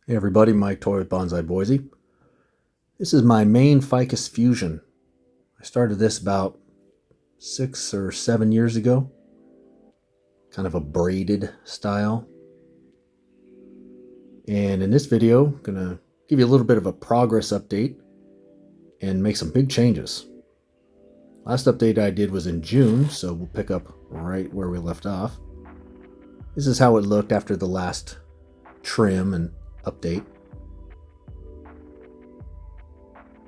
Hey everybody, Mike Toy with Bonsai Boise. This is my main Ficus fusion. I started this about 6 or 7 years ago. Kind of a braided style. And in this video, I'm going to give you a little bit of a progress update and make some big changes. Last update I did was in June, so we'll pick up right where we left off. This is how it looked after the last trim and update.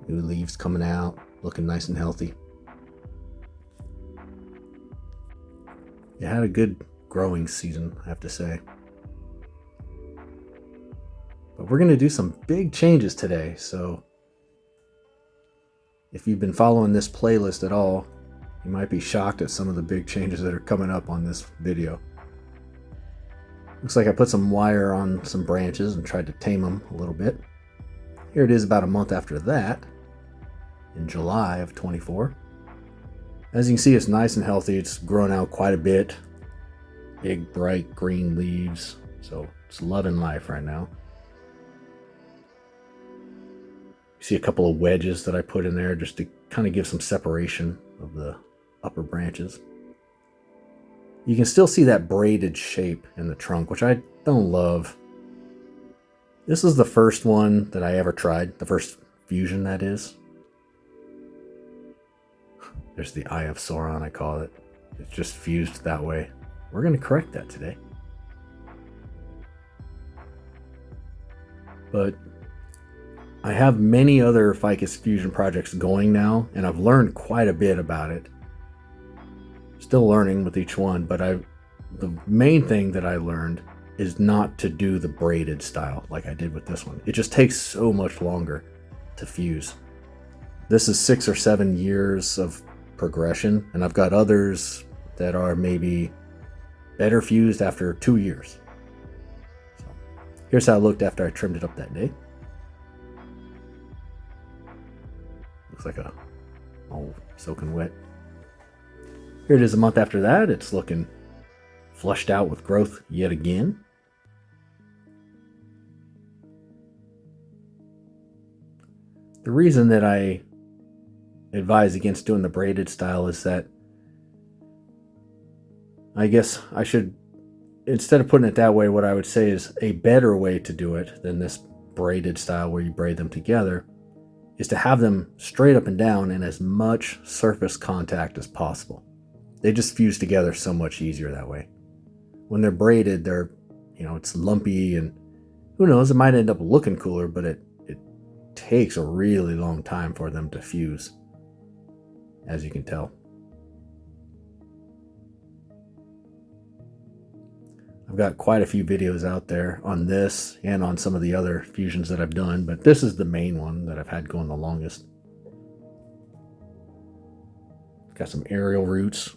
New leaves coming out, looking nice and healthy. It had a good growing season, I have to say. But we're going to do some big changes today, so if you've been following this playlist at all, you might be shocked at some of the big changes that are coming up on this video. Looks like I put some wire on some branches and tried to tame them a little bit. Here it is about a month after that, in July of 24. As you can see, it's nice and healthy. It's grown out quite a bit. Big, bright green leaves. So it's loving life right now. You see a couple of wedges that I put in there just to kind of give some separation of the upper branches. You can still see that braided shape in the trunk, which I don't love. This is the first one that I ever tried. The first fusion, that is. There's the Eye of Sauron, I call it. It's just fused that way. We're going to correct that today. But I have many other Ficus fusion projects going now, and I've learned quite a bit about it. Still learning with each one, but the main thing that I learned is not to do the braided style like I did with this one. It just takes so much longer to fuse. This is 6 or 7 years of progression, and I've got others that are maybe better fused after 2 years. So here's how it looked after I trimmed it up that day. Looks like all soaking wet. Here it is a month after that. It's looking flushed out with growth yet again. The reason that I advise against doing the braided style is that I guess I should, instead of putting it that way, what I would say is a better way to do it than this braided style where you braid them together is to have them straight up and down and as much surface contact as possible. They just fuse together so much easier that way. When they're braided, it's lumpy, and who knows, it might end up looking cooler, but it takes a really long time for them to fuse, as you can tell. I've got quite a few videos out there on this and on some of the other fusions that I've done, but this is the main one that I've had going the longest. Got some aerial roots.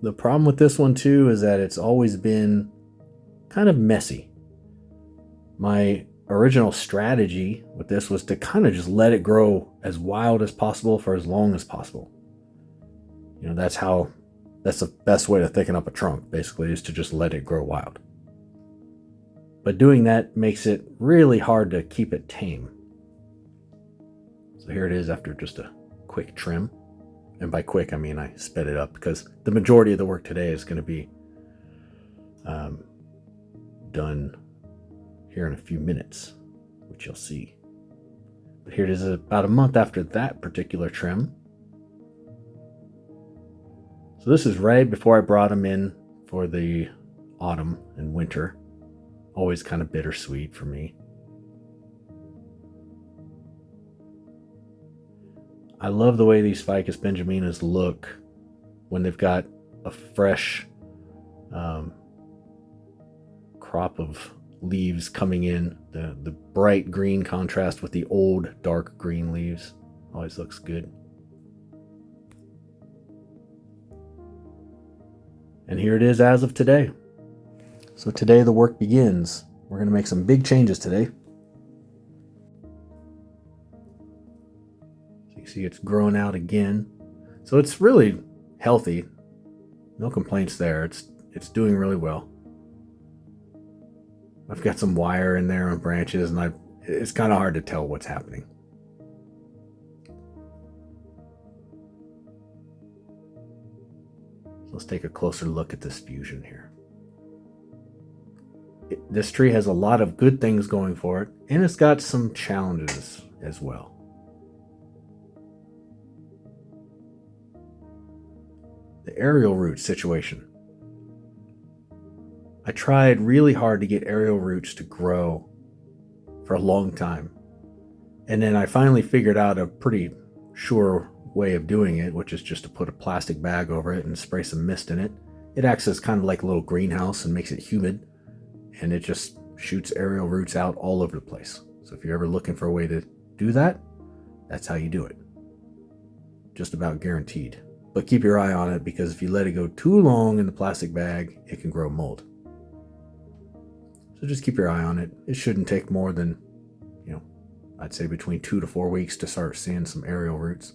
The problem with this one too is that it's always been kind of messy. My original strategy with this was to kind of just let it grow as wild as possible for as long as possible. That's the best way to thicken up a trunk, basically, is to just let it grow wild. But doing that makes it really hard to keep it tame. So here it is after just a quick trim. And by quick, I mean I sped it up because the majority of the work today is going to be done here in a few minutes, which you'll see. But here it is about a month after that particular trim. So this is right before I brought them in for the autumn and winter. Always kind of bittersweet for me. I love the way these Ficus benjaminas look when they've got a fresh crop of leaves coming in. The bright green contrast with the old dark green leaves always looks good. And here it is as of today. So today the work begins. We're going to make some big changes today. So you see it's growing out again. So it's really healthy. No complaints there. It's doing really well. I've got some wire in there on branches, and it's kind of hard to tell what's happening. So let's take a closer look at this fusion here. This tree has a lot of good things going for it, and it's got some challenges as well. The aerial root situation. I tried really hard to get aerial roots to grow for a long time. And then I finally figured out a pretty sure way of doing it, which is just to put a plastic bag over it and spray some mist in it. It acts as kind of like a little greenhouse and makes it humid, and it just shoots aerial roots out all over the place. So if you're ever looking for a way to do that, that's how you do it. Just about guaranteed. But keep your eye on it, because if you let it go too long in the plastic bag, it can grow mold. So just keep your eye on it. It shouldn't take more than, I'd say between 2 to 4 weeks to start seeing some aerial roots.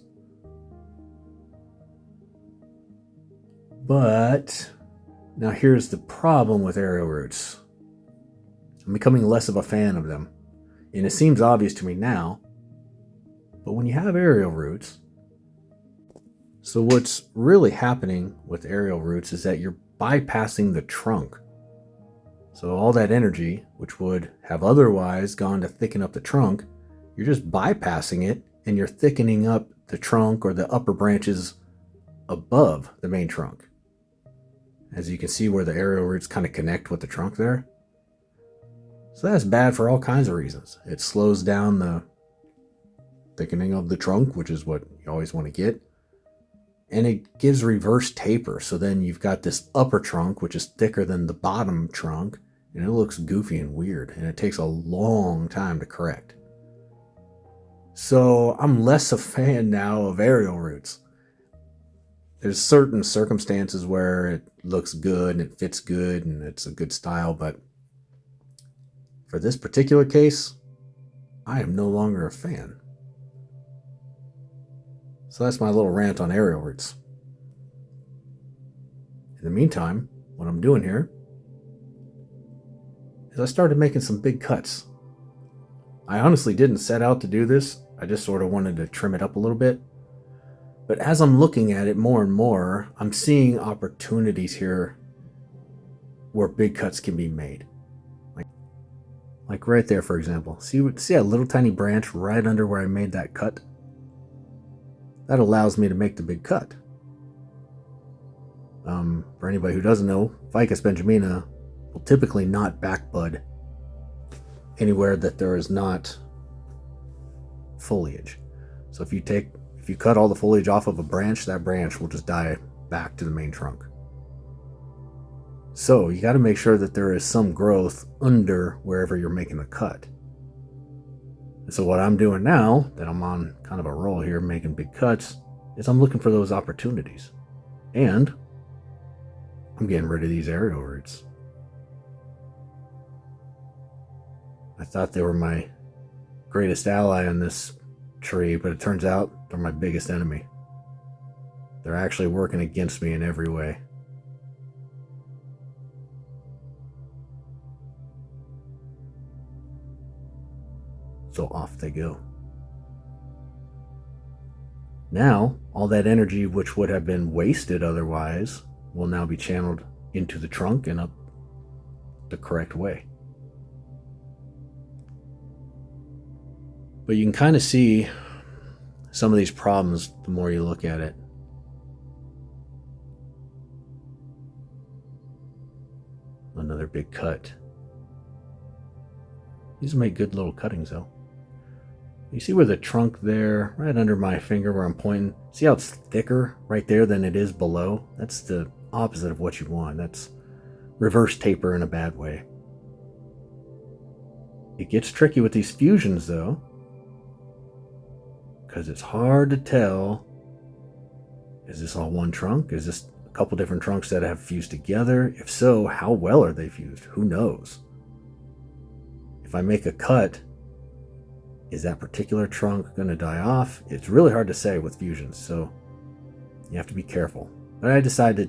But now here's the problem with aerial roots. I'm becoming less of a fan of them. And it seems obvious to me now, but when you have aerial roots, so what's really happening with aerial roots is that you're bypassing the trunk. So all that energy, which would have otherwise gone to thicken up the trunk, you're just bypassing it, and you're thickening up the trunk or the upper branches above the main trunk. As you can see where the aerial roots kind of connect with the trunk there. So that's bad for all kinds of reasons. It slows down the thickening of the trunk, which is what you always want to get. And it gives reverse taper. So then you've got this upper trunk, which is thicker than the bottom trunk, and it looks goofy and weird, and it takes a long time to correct. So I'm less a fan now of aerial roots. There's certain circumstances where it looks good and it fits good and it's a good style, but for this particular case, I am no longer a fan. So that's my little rant on aerial roots. In the meantime, what I'm doing here is I started making some big cuts. I honestly didn't set out to do this. I just sort of wanted to trim it up a little bit. But as I'm looking at it more and more, I'm seeing opportunities here where big cuts can be made. Like right there, for example. See a little tiny branch right under where I made that cut? That allows me to make the big cut. For anybody who doesn't know, Ficus benjamina will typically not backbud anywhere that there is not foliage. So if you cut all the foliage off of a branch, that branch will just die back to the main trunk. So you got to make sure that there is some growth under wherever you're making the cut. And so what I'm doing now, that I'm on kind of a roll here making big cuts, is I'm looking for those opportunities. And I'm getting rid of these aerial roots. I thought they were my greatest ally in this tree, but it turns out they're my biggest enemy. They're actually working against me in every way. So off they go. Now, all that energy which would have been wasted otherwise will now be channeled into the trunk and up the correct way. But you can kind of see some of these problems the more you look at it. Another big cut. These make good little cuttings though. You see where the trunk there, right under my finger where I'm pointing, see how it's thicker right there than it is below? That's the opposite of what you want. That's reverse taper in a bad way. It gets tricky with these fusions though, because it's hard to tell, is this all one trunk? Is this a couple different trunks that have fused together? If so, how well are they fused? Who knows? If I make a cut, is that particular trunk going to die off? It's really hard to say with fusions, so you have to be careful. But I decided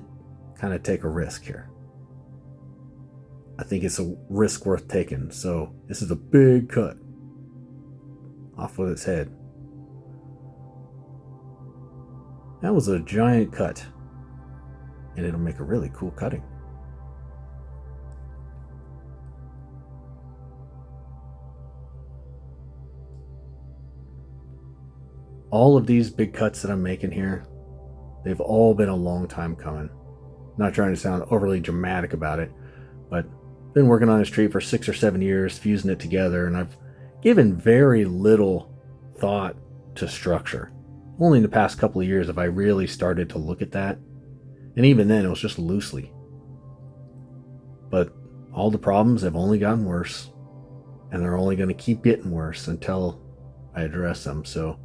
to kind of take a risk here. I think it's a risk worth taking. So this is a big cut off with its head. That was a giant cut, and it'll make a really cool cutting. All of these big cuts that I'm making here, they've all been a long time coming. Not trying to sound overly dramatic about it, but been working on this tree for 6 or 7 years, fusing it together, and I've given very little thought to structure. Only in the past couple of years have I really started to look at that, and even then it was just loosely. But all the problems have only gotten worse, and they're only going to keep getting worse until I address them. So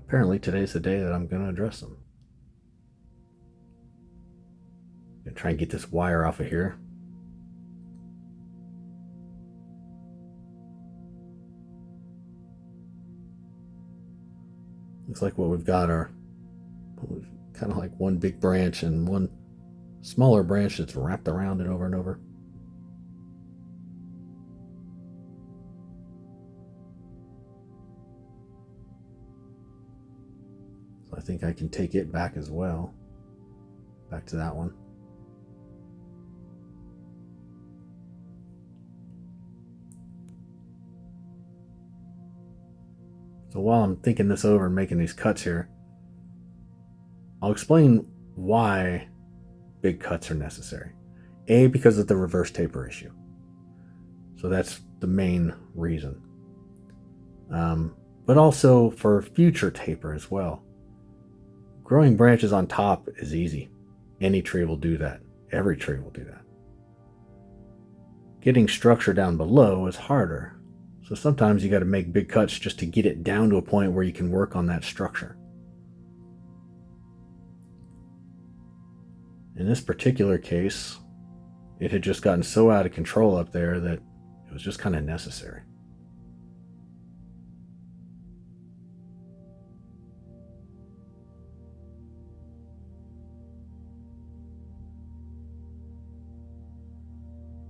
apparently today's the day that I'm going to address them. I'm going to try and get this wire off of here. Looks like what we've got are kind of like one big branch and one smaller branch that's wrapped around it over and over. So I think I can take it back as well. Back to that one. So while I'm thinking this over and making these cuts here, I'll explain why big cuts are necessary. A, because of the reverse taper issue. So that's the main reason. But also for future taper as well. Growing branches on top is easy. Any tree will do that. Every tree will do that. Getting structure down below is harder. So sometimes you got to make big cuts just to get it down to a point where you can work on that structure. In this particular case, it had just gotten so out of control up there that it was just kind of necessary.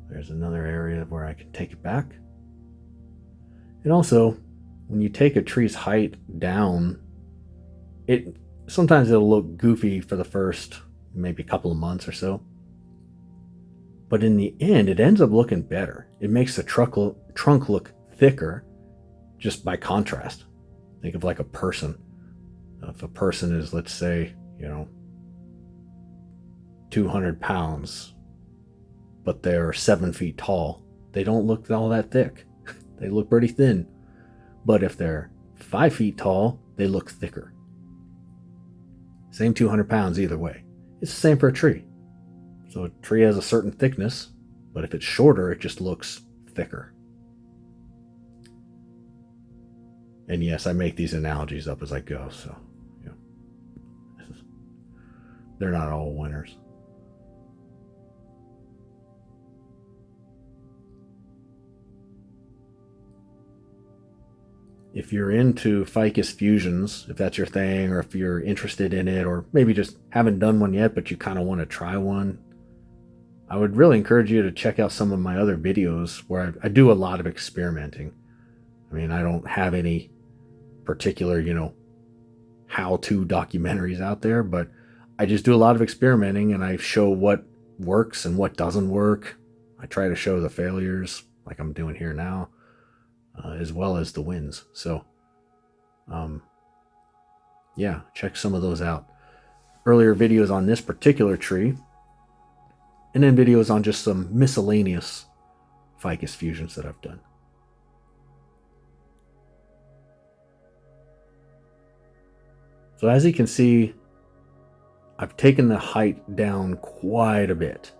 There's another area where I can take it back. And also, when you take a tree's height down, sometimes it'll look goofy for the first maybe a couple of months or so. But in the end, it ends up looking better. It makes the trunk look thicker just by contrast. Think of like a person. If a person is, let's say, 200 pounds, but they're 7 feet tall, they don't look all that thick. They look pretty thin. But if they're 5 feet tall, they look thicker. Same 200 pounds either way. It's the same for a tree. So a tree has a certain thickness, but if it's shorter, it just looks thicker. And yes, I make these analogies up as I go, so they're not all winners. If you're into ficus fusions, if that's your thing, or if you're interested in it, or maybe just haven't done one yet, but you kind of want to try one, I would really encourage you to check out some of my other videos where I do a lot of experimenting. I mean, I don't have any particular, how-to documentaries out there, but I just do a lot of experimenting and I show what works and what doesn't work. I try to show the failures like I'm doing here now. As well as the wins. So, check some of those out. Earlier videos on this particular tree, and then videos on just some miscellaneous ficus fusions that I've done. So as you can see, I've taken the height down quite a bit.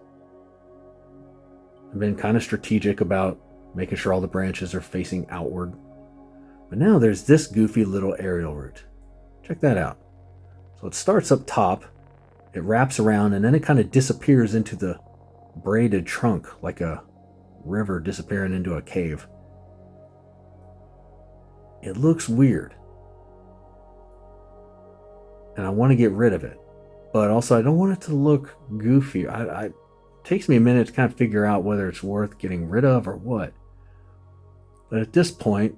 I've been kind of strategic about making sure all the branches are facing outward. But now there's this goofy little aerial root. Check that out. So it starts up top, it wraps around, and then it kind of disappears into the braided trunk like a river disappearing into a cave. It looks weird. And I want to get rid of it. but also I don't want it to look goofy. It takes me a minute to kind of figure out whether it's worth getting rid of or what. But at this point,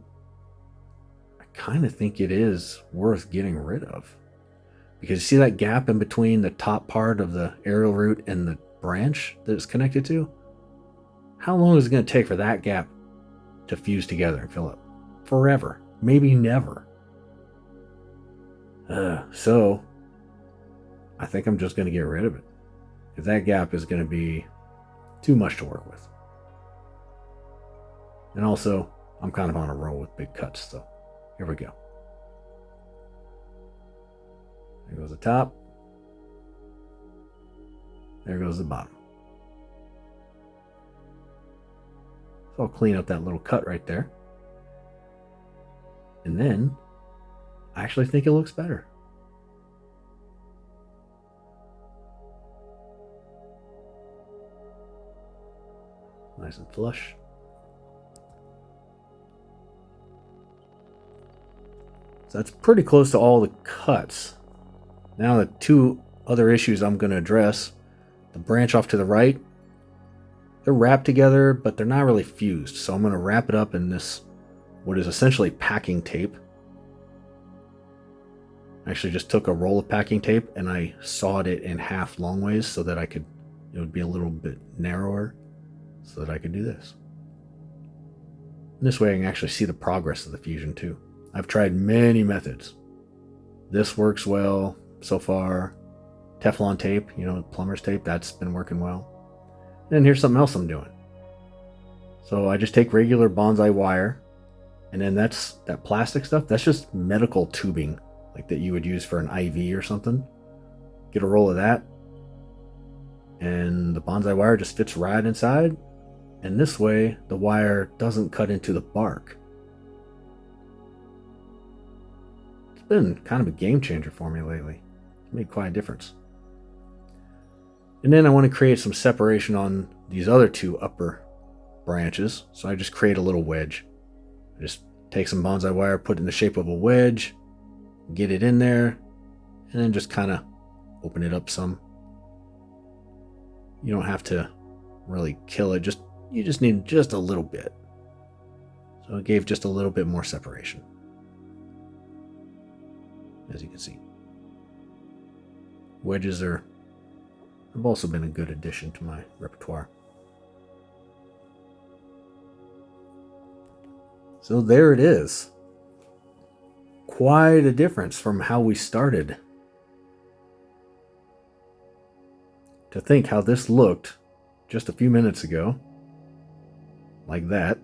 I kind of think it is worth getting rid of. Because you see that gap in between the top part of the aerial root and the branch that it's connected to? How long is it going to take for that gap to fuse together and fill up? Forever. Maybe never. So, I think I'm just going to get rid of it. Because that gap is going to be too much to work with. And also, I'm kind of on a roll with big cuts, so here we go. There goes the top. There goes the bottom. So I'll clean up that little cut right there. And then, I actually think it looks better. Nice and flush. So that's pretty close to all the cuts. Now the two other issues I'm going to address, the branch off to the right, they're wrapped together, but they're not really fused. So I'm going to wrap it up in this, what is essentially packing tape. I actually just took a roll of packing tape and I sawed it in half long ways so that it would be a little bit narrower so that I could do this. And this way I can actually see the progress of the fusion too. I've tried many methods. This works well so far. Teflon tape, plumber's tape, that's been working well. And then here's something else I'm doing. So I just take regular bonsai wire, and then that plastic stuff, that's just medical tubing, like that you would use for an IV or something. Get a roll of that, and the bonsai wire just fits right inside, and this way the wire doesn't cut into the bark. It's been kind of a game changer for me lately. It's made quite a difference. And then I want to create some separation on these other two upper branches. So I just create a little wedge. I just take some bonsai wire, put it in the shape of a wedge, get it in there, and then just kind of open it up some. You don't have to really kill it. You just need just a little bit. So it gave just a little bit more separation, as you can see. Wedges have also been a good addition to my repertoire. So there it is. Quite a difference from how we started. To think how this looked just a few minutes ago, like that,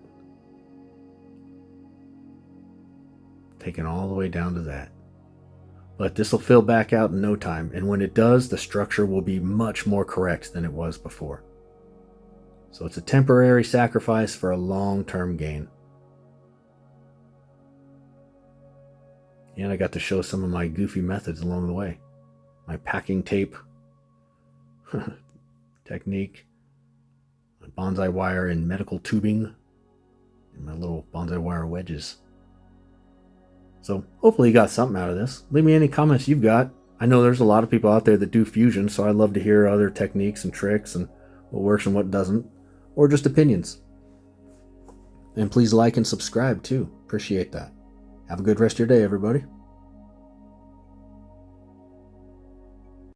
taken all the way down to that. But this will fill back out in no time, and when it does, the structure will be much more correct than it was before. So it's a temporary sacrifice for a long-term gain. And I got to show some of my goofy methods along the way. My packing tape technique, my bonsai wire and medical tubing, and my little bonsai wire wedges. So hopefully you got something out of this. Leave me any comments you've got. I know there's a lot of people out there that do fusion, so I'd love to hear other techniques and tricks and what works and what doesn't, or just opinions. And please like and subscribe too. Appreciate that. Have a good rest of your day, everybody.